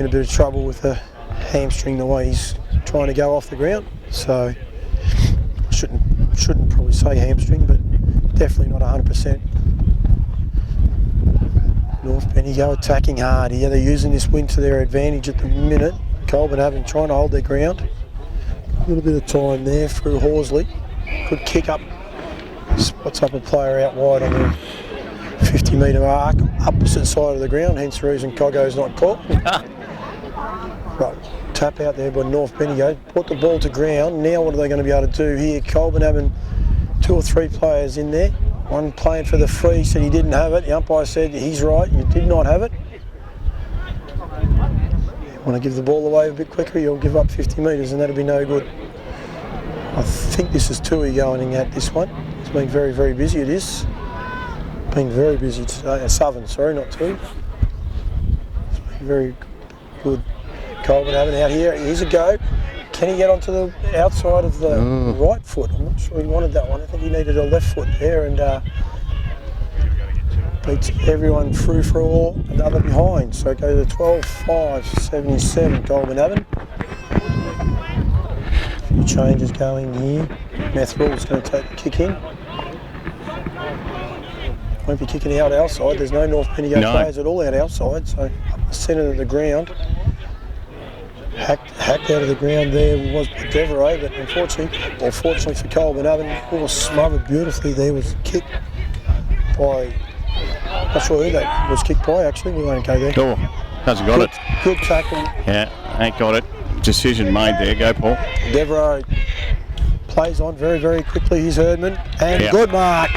in a bit of trouble with a hamstring the way he's trying to go off the ground. So I shouldn't probably say hamstring, but definitely not 100%. North Bendigo attacking hard here. They're using this wind to their advantage at the minute. Colbo trying to hold their ground. A little bit of time there through Horsley. Good kick up. Spots up a player out wide on the 50-metre arc, opposite side of the ground, hence the reason Coggo's not caught. Right, tap out there by North Bendigo, put the ball to ground. Now what are they going to be able to do here? Colbo having 2 or 3 players in there. One playing for the free, said he didn't have it. The umpire said he's right, you did not have it. You want to give the ball away a bit quicker, you'll give up 50 metres and that'll be no good. I think this is Tui going at this one. It's been very, very busy, it is. Been very busy today. Southern, sorry, not Tui. It's been very good. Colbo having out here. Here's a go. Can he get onto the outside of the right foot? I'm not sure he wanted that one. I think he needed a left foot there and beats everyone through for all, another behind. So go to 12-5-77, Colbo having. Few changes going here. Methrill's going to take the kick in. Won't be kicking out outside. There's no North Bendigo players at all out outside. So up the centre of the ground. Hacked out of the ground there was Devereaux, but unfortunately, or fortunately for Colbo, it was smothered beautifully there. Was kicked by, not sure who that was kicked by actually, we won't go there. Oh, hasn't got it. Good tackle. Yeah, ain't got it. Decision made there, go Paul. Devereaux plays on very, very quickly, he's Herdman, and good mark.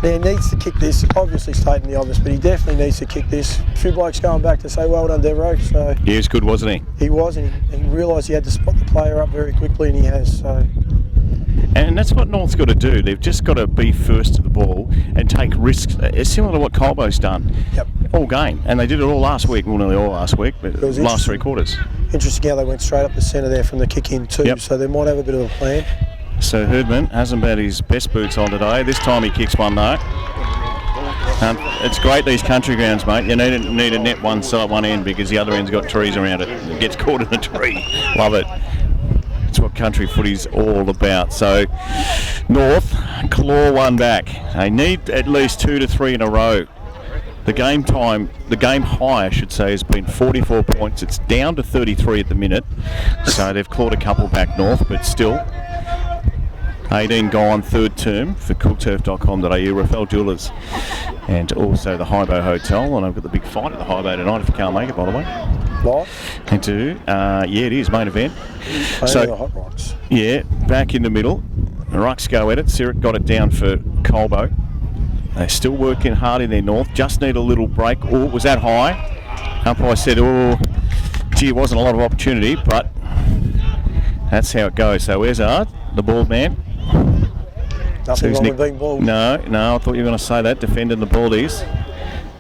Now he needs to kick this, obviously stating the obvious, but he definitely needs to kick this. A few blokes going back to say well done Devereaux. So he was good, wasn't he? He was, and he realised he had to spot the player up very quickly, and he has. So. And that's what North's got to do. They've just got to be first to the ball and take risks. It's similar to what Colbo's done all game. And they did it all last week, well nearly all last week, but last 3 quarters. Interesting how they went straight up the centre there from the kick in too, so they might have a bit of a plan. So Herdman hasn't had his best boots on today. This time he kicks one though. It's great these country grounds, mate. You need a net one end because the other end's got trees around it. It gets caught in a tree. Love it. That's what country footy's all about. So North claw one back. They need at least 2 to 3 in a row. The game high, I should say, has been 44 points. It's down to 33 at the minute. So they've clawed a couple back North, but still. 18 gone, 3rd term for cookturf.com.au, Rafael Jewellers, and also the Hybo Hotel. And I've got the big fight at the Hybo tonight if you can't make it, by the way. Live? I do. Yeah, it is, main event. So the Hot Rocks. Yeah, back in the middle. The Rucks go at it. Sirik got it down for Colbo. They're still working hard in their North. Just need a little break. Oh, was that high? Umpire said, oh, gee, it wasn't a lot of opportunity, but that's how it goes. So where's Ard, the bald man? Nothing wrong with being bald. No, I thought you were going to say that. Defending the Baldies.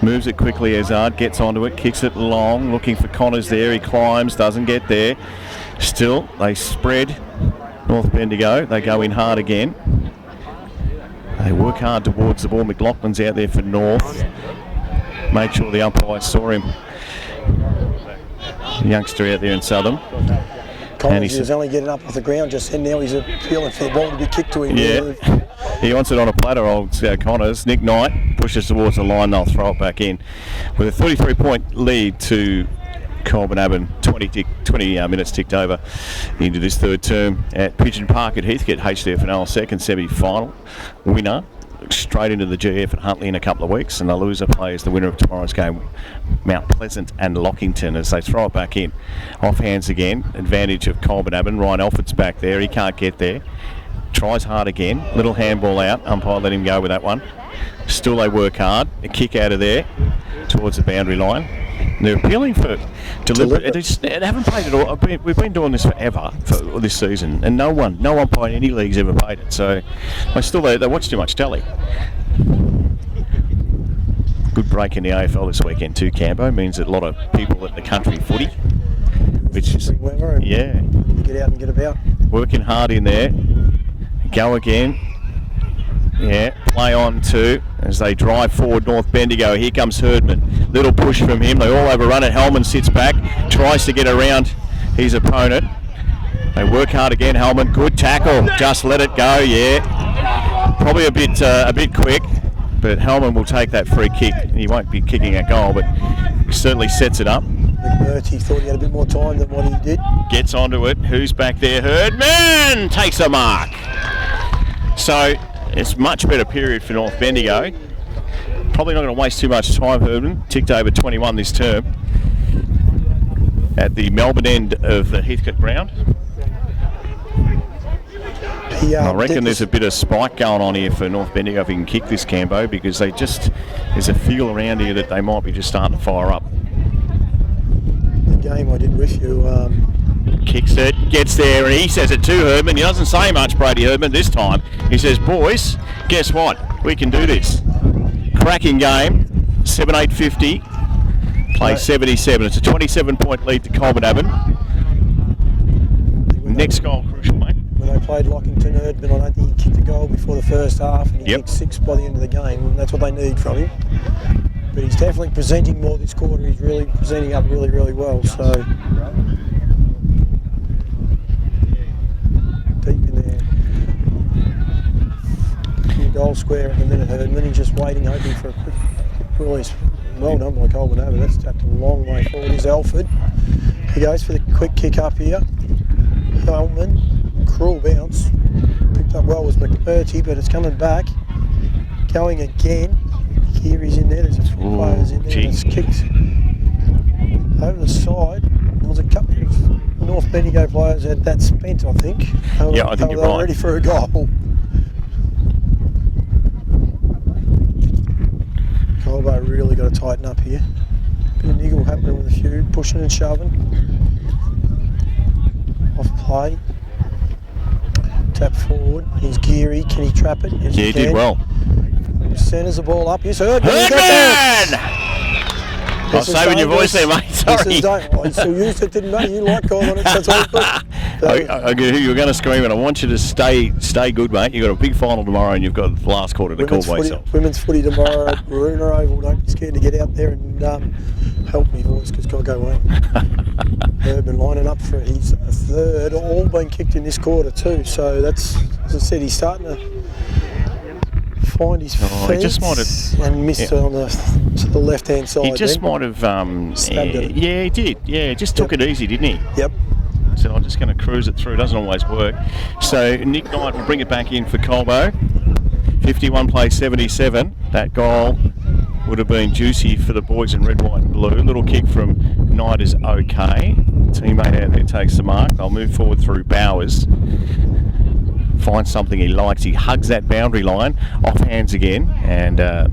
Moves it quickly as Ard gets onto it, kicks it long, looking for Connors there. He climbs, doesn't get there. Still, they spread North Bendigo. They go in hard again. They work hard towards the ball. McLaughlin's out there for North. Make sure the umpire saw him. The youngster out there in Southern. Connors is only getting up off the ground just then. Now he's appealing for the ball to be kicked to him. Yeah, he wants it on a platter, old Connors. Nick Knight pushes towards the line. They'll throw it back in. With a 33-point lead to Colbo, 20 minutes ticked over into this 3rd term at Pigeon Park at Heathcote. HDFNL second semi-final winner. Straight into the GF at Huntley in a couple of weeks, and the loser plays the winner of tomorrow's game, Mount Pleasant and Lockington, as they throw it back in. Off hands again, advantage of Colbo. Ryan Alford's back there, he can't get there. Tries hard again, little handball out, umpire let him go with that one. Still they work hard, a kick out of there towards the boundary line. They're appealing for deliberate. They haven't played it all. We've been doing this forever for this season, and no umpire in any league's ever played it. So they watch too much telly. Good break in the AFL this weekend too. Cambo means that a lot of people at the country footy, which is get out and get about. Working hard in there. Go again. Yeah, play on too as they drive forward North Bendigo. Here comes Herdman. Little push from him. They all overrun it. Hellman sits back, tries to get around his opponent. They work hard again. Hellman, good tackle. Just let it go. Yeah, probably a bit quick, but Hellman will take that free kick. He won't be kicking a goal, but he certainly sets it up. McMurty thought he had a bit more time than what he did. Gets onto it. Who's back there? Herdman takes a mark. So it's much better period for North Bendigo. Probably not going to waste too much time. Herdman ticked over 21 this term at the Melbourne end of the Heathcote ground. I reckon there's a bit of spike going on here for North Bendigo if he can kick this, Cambo, because there's a feel around here that they might be just starting to fire up. The game I did with you. Kicks it, gets there, and he says it to Herdman. He doesn't say much, Brady Herdman, this time. He says, boys, guess what? We can do this. Cracking game, 7-8-50, play 77. It's a 27-point lead to Colbo. Next goal, crucial, mate. When they played Lockington, Herdman, I don't think he kicked a goal before the first half, and he kicked 6 by the end of the game, and that's what they need from him. But he's definitely presenting more this quarter. He's really presenting up really, really well. So deep in there. In the goal square at the minute, Herdman. He's just waiting, hoping for a quick release. Well done by Colbo. That's tapped a long way forward. Here's Alford. He goes for the quick kick up here. Hellman, cruel bounce. Picked up well was McMurty, but it's coming back. Going again. Here he's in there. There's a few players in there. It's kicked over the side. There was a couple of North Bendigo players had that spent, I think. I think you're right. Ready for a goal. Colbo really got to tighten up here. Bit of niggle happening with a few, pushing and shoving. Off play. Tap forward. He's geary. Can he trap it? Yes, he did well. Centres the ball up. Yes, Herdman! I was saving your voice there, mate. Sorry. I still used it, didn't I? You like calling it. That's all good. I knew you were going to scream, and I want you to stay good, mate. You've got a big final tomorrow, and you've got the last quarter to call by yourself. Women's footy tomorrow at Maruna Oval. Don't be scared to get out there and help me, boys, because got to go away. Herdman lining up for his third. All been kicked in this quarter too. So that's, as I said, he's starting to find his feet. He just might have and missed it on the left-hand side. He just might have. Yeah, he did. Yeah, just took it easy, didn't he? Yep. So I'm just going to cruise it through. It doesn't always work. So Nick Knight will bring it back in for Colbo. 51 plays 77. That goal would have been juicy for the boys in red, white and blue. Little kick from Knight is okay. Teammate out there takes the mark. They'll move forward through Bowers. Finds something he likes. He hugs that boundary line. Off hands again. And I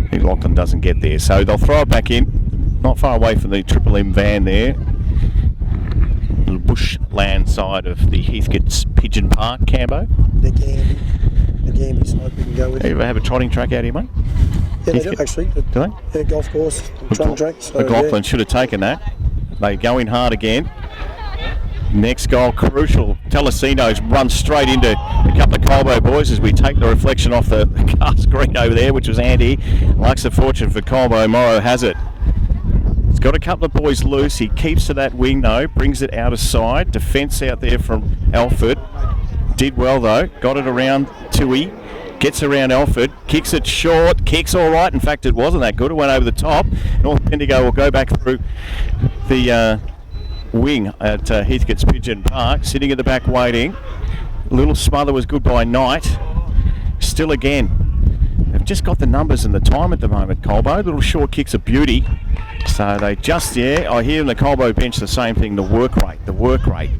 think Lachlan doesn't get there. So they'll throw it back in. Not far away from the Triple M van there. Little bushland side of the Heathcote's Pigeon Park, Cambo. The Gamby side we can go with. You ever have a trotting track out here, mate? Yeah, they do actually. Do they? Yeah, golf course, trotting track. So, McLaughlin should have taken that. They go in hard again. Next goal, crucial. Telesino's run straight into a couple of Colbo boys as we take the reflection off the car screen over there, which was Andy. Likes the fortune for Colbo. Morrow has it. He's got a couple of boys loose. He keeps to that wing though, brings it out of side. Defence out there from Alford. Did well though, got it around Tui. Gets around Alford, kicks it short, kicks all right. In fact, it wasn't that good. It went over the top. North Bendigo will go back through the wing at Heathcote's Pigeon Park, sitting at the back waiting. Little smother was good by Knight. Still again. They've just got the numbers and the time at the moment, Colbo. Little short kicks a beauty. So they just, I hear in the Colbo bench the same thing, the work rate.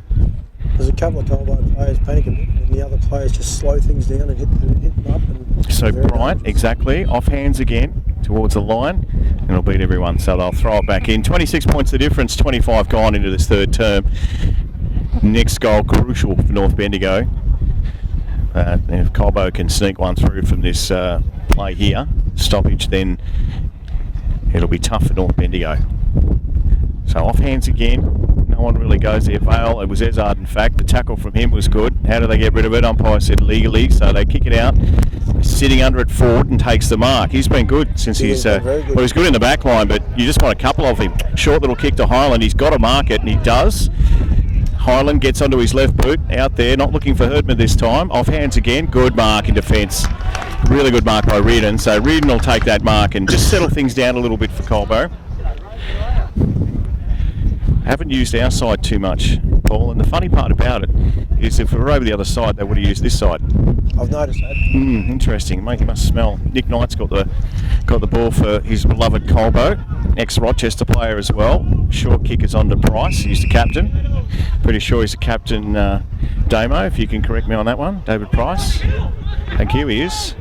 There's a couple of Colbo players panic a bit, and the other players just slow things down and hit them up. And so Bryant, exactly, off hands again towards the line, and it'll beat everyone. So they'll throw it back in. 26 points the difference, 25 gone into this third term. Next goal crucial for North Bendigo. If Colbo can sneak one through from this play here, stoppage, then it'll be tough for North Bendigo. So off hands again. No one really goes there. Vale, it was Ezard, in fact. The tackle from him was good. How do they get rid of it? Umpire said legally, so they kick it out. Sitting under it forward and takes the mark. He's been good since he's been very good. Well, he's good in the back line, but you just want a couple of him. Short little kick to Highland. He's got to mark it, and he does. Highland gets onto his left boot out there, not looking for Herdman this time. Off hands again. Good mark in defence. Really good mark by Reardon. So Reardon will take that mark and just settle things down a little bit for Colbo. Haven't used our side too much, Paul, and the funny part about it is if we were over the other side, they would have used this side. I've noticed that. Interesting. Mate, you must smell. Nick Knight's got the ball for his beloved Colbo, ex-Rochester player as well. Short kick is on to Price. He's the captain. Pretty sure he's the captain, Damo, if you can correct me on that one. David Price. Thank you, he is.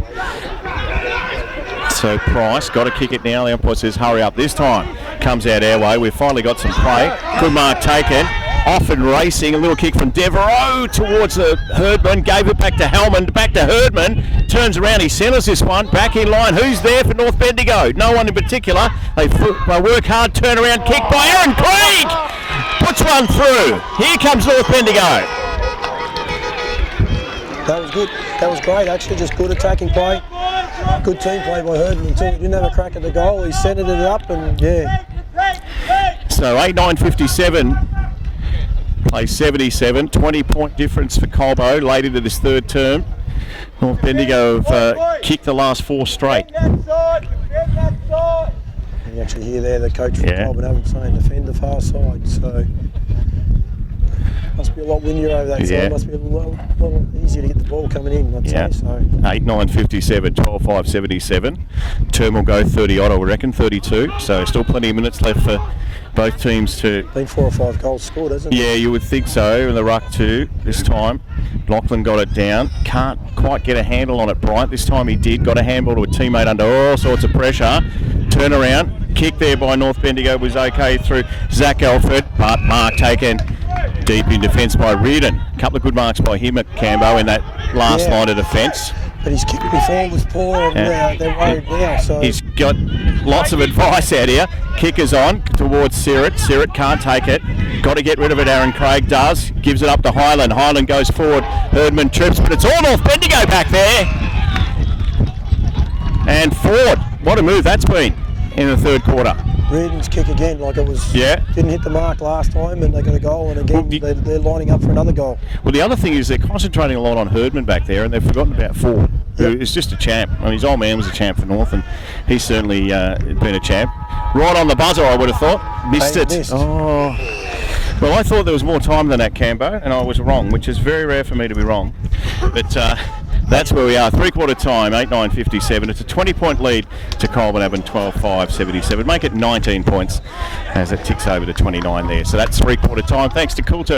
So Price, got to kick it now. The umpire says hurry up this time. Comes out our way. We've finally got some play. Good mark taken. Off and racing. A little kick from Devereaux towards the Herdman. Gave it back to Hellman. Back to Herdman. Turns around. He centres this one. Back in line. Who's there for North Bendigo? No one in particular. They work hard. Turn around kick by Aaron Craig. Puts one through. Here comes North Bendigo. That was good. That was great, actually. Just good attacking play. Good team play by Herdman too. He didn't have a crack at the goal. He centred it up and, yeah. So 8-9-57. Play 77. 20-point difference for Colbo late into this third term. North Bendigo have kicked the last 4 straight. You actually hear there the coach from Colbo saying defend the far side. So must be a lot windier over that side. Must be a lot easier to get the ball coming in, I'd say. So 8-9-57, 12-5-77. Term will go 30 odd, I would reckon, 32. So still plenty of minutes left for both teams to. Been 4 or 5 goals scored, hasn't it? Yeah, you would think so. In the ruck too this time. Lachlan got it down. Can't quite get a handle on it, Bryant. This time he did. Got a handball to a teammate under all sorts of pressure. Turn around. Kick there by North Bendigo was okay through Zach Alford, but mark taken deep in defence by Reardon. A couple of good marks by him at Cambo in that last line of defence. But his kick before was poor and they're worried now. So he's got lots of advice out here. Kickers on towards Sirit. Sirit can't take it. Got to get rid of it. Aaron Craig does. Gives it up to Highland. Highland goes forward. Herdman trips, but it's all North Bendigo back there. And Ford. What a move that's been in the third quarter. Reardon's kick again, like it was. Didn't hit the mark last time, and they got a goal, and again they're lining up for another goal. Well, the other thing is they're concentrating a lot on Herdman back there, and they've forgotten about Ford, who is just a champ. I mean, his old man was a champ for North, and he's certainly been a champ. Right on the buzzer, I would have thought. Missed it. Oh. Well, I thought there was more time than that, Cambo, and I was wrong, which is very rare for me to be wrong. But that's where we are. 3/4 time, 8-9-57. It's a 20-point lead to Colbo 12-5-77. Make it 19 points as it ticks over to 29 there. So that's 3/4 time. Thanks to Coulter.